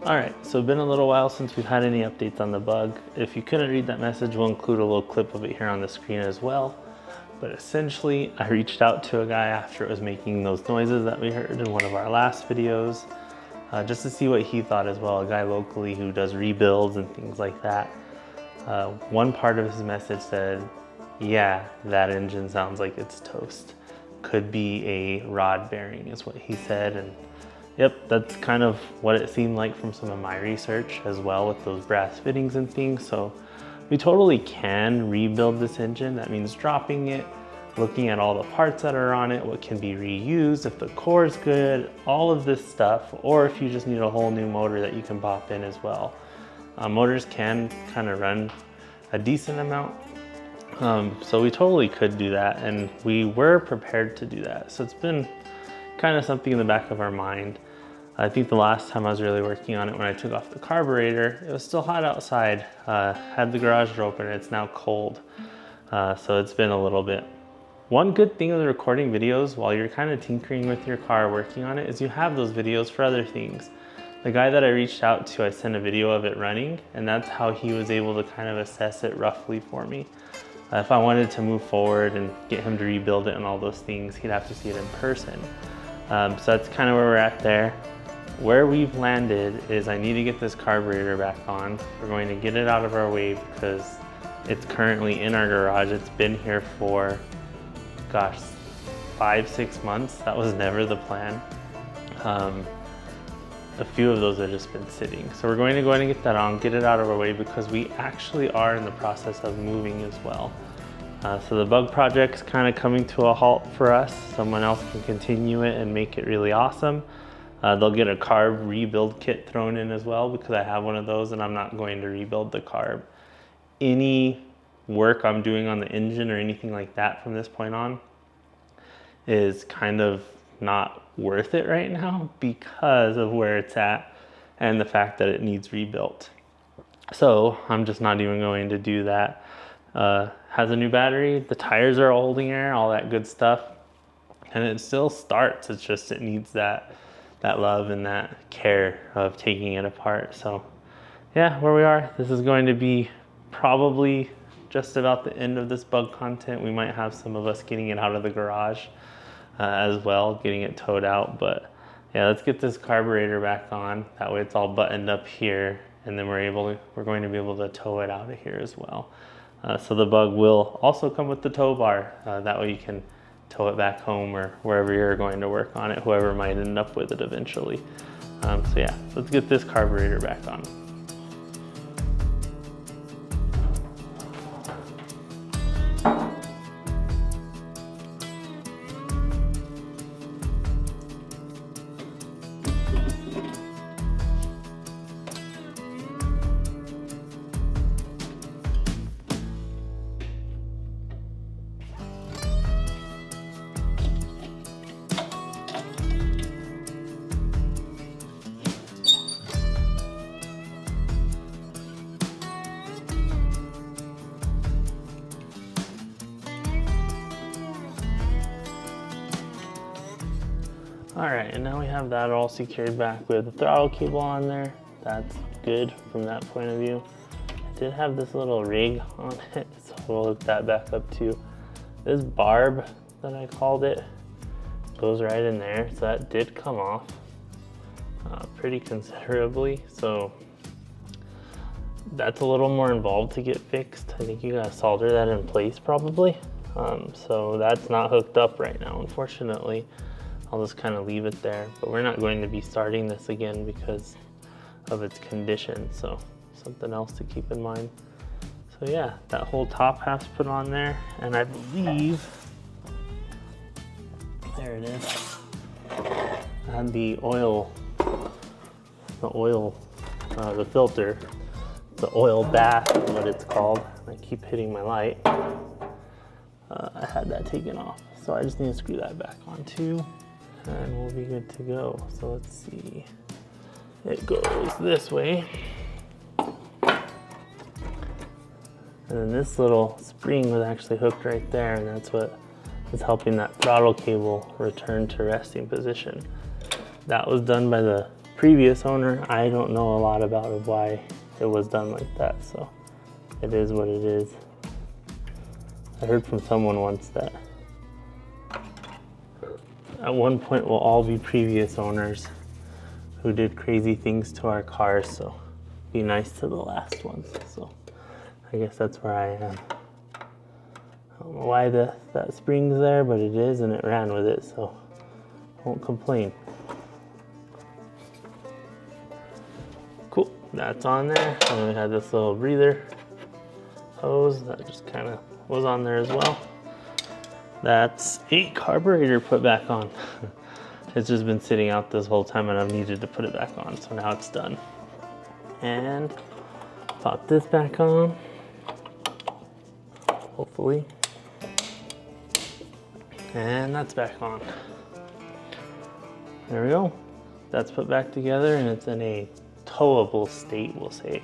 All right, so it's been a little while since we've had any updates on the bug. If you couldn't read that message, we'll include a little clip of it here on the screen as well. But essentially, I reached out to a guy after it was making those noises that we heard in one of our last videos, just to see what he thought as well, a guy locally who does rebuilds and things like that. One part of his message said, yeah, that engine sounds like it's toast. Could be a rod bearing is what he said. And yep, that's kind of what it seemed like from some of my research as well with those brass fittings and things. So we totally can rebuild this engine. That means dropping it, looking at all the parts that are on it, what can be reused, if the core is good, all of this stuff, or if you just need a whole new motor that you can pop in as well. Motors can kind of run a decent amount. So we totally could do that, and we were prepared to do that. So it's been kind of something in the back of our mind. I think the last time I was really working on it, when I took off the carburetor, it was still hot outside. Had the garage door open, and it's now cold. So it's been a little bit. One good thing with recording videos while you're kind of tinkering with your car, working on it, is you have those videos for other things. The guy that I reached out to, I sent a video of it running, and that's how he was able to kind of assess it roughly for me. If I wanted to move forward and get him to rebuild it and all those things, he'd have to see it in person. So that's kind of where we're at there. Where we've landed is I need to get this carburetor back on. We're going to get it out of our way because it's currently in our garage. It's been here for, gosh, 5-6 months. That was never the plan. A few of those have just been sitting. So we're going to go ahead and get that on, get it out of our way, because we actually are in the process of moving as well. So the bug project's kind of coming to a halt for us. Someone else can continue it and make it really awesome. They'll get a carb rebuild kit thrown in as well, because I have one of those and I'm not going to rebuild the carb. Any work I'm doing on the engine or anything like that from this point on is kind of not worth it right now because of where it's at and the fact that it needs rebuilt. So I'm just not even going to do that. Has a new battery, the tires are holding air, all that good stuff, and it still starts. It's just it needs that love and that care of taking it apart. So yeah, where we are, this is going to be probably just about the end of this bug content. We might have some of us getting it out of the garage as well, getting it towed out. But yeah, let's get this carburetor back on. That way it's all buttoned up here, and then we're going to be able to tow it out of here as well. So the bug will also come with the tow bar. That way you can tow it back home or wherever you're going to work on it, whoever might end up with it eventually. So yeah, let's get this carburetor back on. All right, and now we have that all secured back with the throttle cable on there. That's good from that point of view. I did have this little rig on it, so we'll hook that back up too. This barb that I called it goes right in there, so that did come off pretty considerably. So that's a little more involved to get fixed. I think you gotta solder that in place probably. So that's not hooked up right now, unfortunately. I'll just kind of leave it there, but we're not going to be starting this again because of its condition. So something else to keep in mind. So yeah, that whole top half's put on there, and I believe, there it is. I had the filter, the oil bath is what it's called. I keep hitting my light. I had that taken off. So I just need to screw that back on too, and we'll be good to go. So let's see. It goes this way. And then this little spring was actually hooked right there, and that's what is helping that throttle cable return to resting position. That was done by the previous owner, I don't know a lot about why it was done like that, so it is what it is. I heard from someone once that at one point we'll all be previous owners who did crazy things to our cars, so be nice to the last ones. So I guess that's where I am. I don't know why that spring's there, but it is, and it ran with it, so I won't complain. Cool, that's on there. And then we had this little breather hose that just kind of was on there as well. That's a carburetor put back on. It's just been sitting out this whole time and I've needed to put it back on, so now it's done. And pop this back on, hopefully. And that's back on. There we go. That's put back together and it's in a towable state, we'll say.